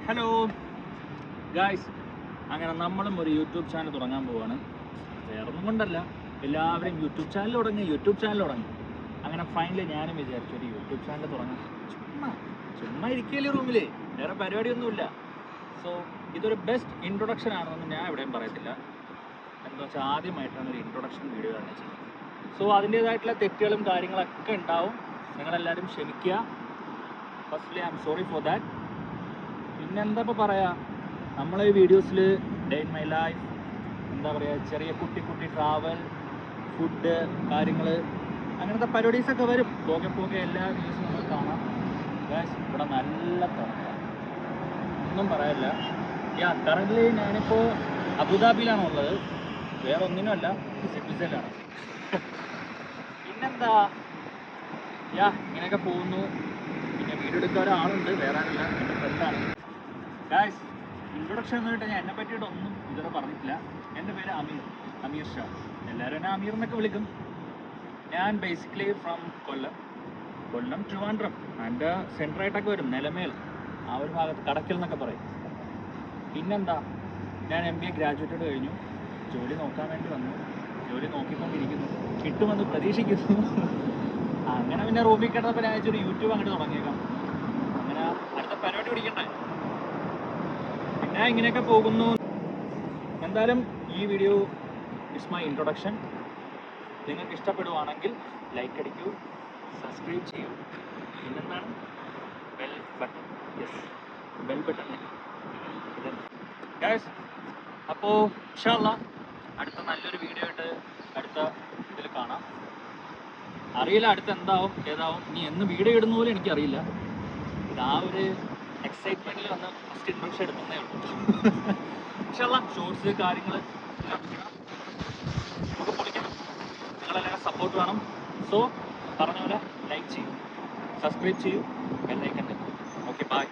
Hello guys, അങ്ങനെ നമ്മളും ഒരു യൂട്യൂബ് ചാനൽ തുടങ്ങാൻ പോവാണ്. വേറൊന്നും കൊണ്ടല്ല, എല്ലാവരും യൂട്യൂബ് ചാനൽ തുടങ്ങി. അങ്ങനെ ഫൈനലി ഞാനും വിചാരിച്ചു ഒരു യൂട്യൂബ് ചാനൽ തുടങ്ങാം. ചുമ്മാ ഇരിക്കല്ലേ റൂമിൽ, വേറെ പരിപാടിയൊന്നുമില്ല. സോ ഇതൊരു ബെസ്റ്റ് ഇൻട്രൊഡക്ഷൻ ആണെന്നൊന്നും ഞാൻ എവിടെയും പറയത്തില്ല. എന്താ വെച്ചാൽ ആദ്യമായിട്ടാണ് ഒരു ഇൻട്രൊഡക്ഷൻ വീഡിയോ ആണ് ചെയ്യുന്നത്. സോ അതിൻ്റേതായിട്ടുള്ള തെറ്റുകളും കാര്യങ്ങളൊക്കെ ഉണ്ടാവും, നിങ്ങളെല്ലാവരും ക്ഷമിക്കുക. Firstly I am sorry for that. പിന്നെന്താ ഇപ്പോൾ പറയുക, നമ്മളെ ഈ വീഡിയോസിൽ ഡേ ഇൻ മൈ ലൈഫ്, എന്താ പറയുക, ചെറിയ കുട്ടി ട്രാവൽ, ഫുഡ് കാര്യങ്ങൾ, അങ്ങനത്തെ പരിപാടീസൊക്കെ വരും. പോകെ എല്ലാ വീഡിയോസും നമ്മൾ കാണാം. ഇവിടെ നല്ല തണുപ്പാണ്, ഒന്നും പറയാനില്ല. കറൻ്റ്ലി ഞാനിപ്പോൾ അബുദാബിയിലാണ് ഉള്ളത്, വേറെ ഒന്നിനുമല്ല, സിറ്റിസണിലാണ്. പിന്നെന്താ, ഇങ്ങനെയൊക്കെ പോകുന്നു. പിന്നെ വീഡിയോ എടുക്കാൻ ഒരാളുണ്ട്, വേറെ ആരല്ല, എൻ്റെ ഫ്രണ്ടാണ്. ഗായ്സ്, ഇൻട്രൊഡക്ഷൻ എന്ന് പറഞ്ഞിട്ട് ഞാൻ എന്നെ പറ്റിയിട്ടൊന്നും ഇതുവരെ പറഞ്ഞിട്ടില്ല. എൻ്റെ പേര് അമീർ ഷാ, എല്ലാവരും എന്നെ അമീർ എന്നൊക്കെ വിളിക്കും. ഞാൻ ബേസിക്കലി ഫ്രം കൊല്ലം ട്രിവാൻഡ്രം, എൻ്റെ സെൻറ്ററായിട്ടൊക്കെ വരും, നിലമേൽ ആ ഒരു ഭാഗത്ത്, കടക്കൽ എന്നൊക്കെ പറയും. പിന്നെന്താ, ഞാൻ MBA ഗ്രാജുവേറ്റഡ് കഴിഞ്ഞു, ജോലി നോക്കാൻ വേണ്ടി വന്നു, ജോലി നോക്കിക്കൊണ്ടിരിക്കുന്നു, കിട്ടുമെന്ന് പ്രതീക്ഷിക്കുന്നു. അങ്ങനെ പിന്നെ റൂമിൽ കിടന്നപ്പോൾ ഞാൻ വെച്ചൊരു യൂട്യൂബ് അങ്ങോട്ട് തുടങ്ങിയേക്കാം. അങ്ങനെ അടുത്ത പരിപാടി പിടിക്കണ്ടേ. പിന്നെ ഇങ്ങനെയൊക്കെ പോകുന്നു. എന്തായാലും ഈ വീഡിയോ ഇസ് മൈ ഇൻട്രൊഡക്ഷൻ. നിങ്ങൾക്ക് ഇഷ്ടപ്പെടുവാണെങ്കിൽ ലൈക്ക് അടിക്കൂ, സബ്സ്ക്രൈബ് ചെയ്യൂ. പിന്നെന്താണ്, ബെൽ ബട്ടൺ ഇത് ഗൈസ്. അപ്പോൾ ഇൻഷാ അല്ലാഹ് അടുത്ത നല്ലൊരു വീഡിയോ ആയിട്ട് അടുത്ത ഇതിൽ കാണാം. അറിയില്ല അടുത്ത് എന്താവും ഏതാവും, ഇനി എന്ന് വീഡിയോ ഇടുന്ന പോലും എനിക്കറിയില്ല. ഇത് ആ ഒരു എക്സൈറ്റ്മെൻറ്റിൽ വന്ന് ഫസ്റ്റ് ഇൻട്രൊഡക്ഷൻ എടുക്കുന്നേ ഉള്ളൂ. ഇൻഷാ അല്ലാഹ് ഷോർട്സ് കാര്യങ്ങൾ എല്ലാം ചെയ്യണം, നമുക്ക് പൊളിക്കണം. നിങ്ങളെല്ലാവരും സപ്പോർട്ട് വേണം. സോ പറഞ്ഞ പോലെ ലൈക്ക് ചെയ്യൂ, സബ്സ്ക്രൈബ് ചെയ്യൂ, ബെൽ ഐക്കൺ. Okay, by.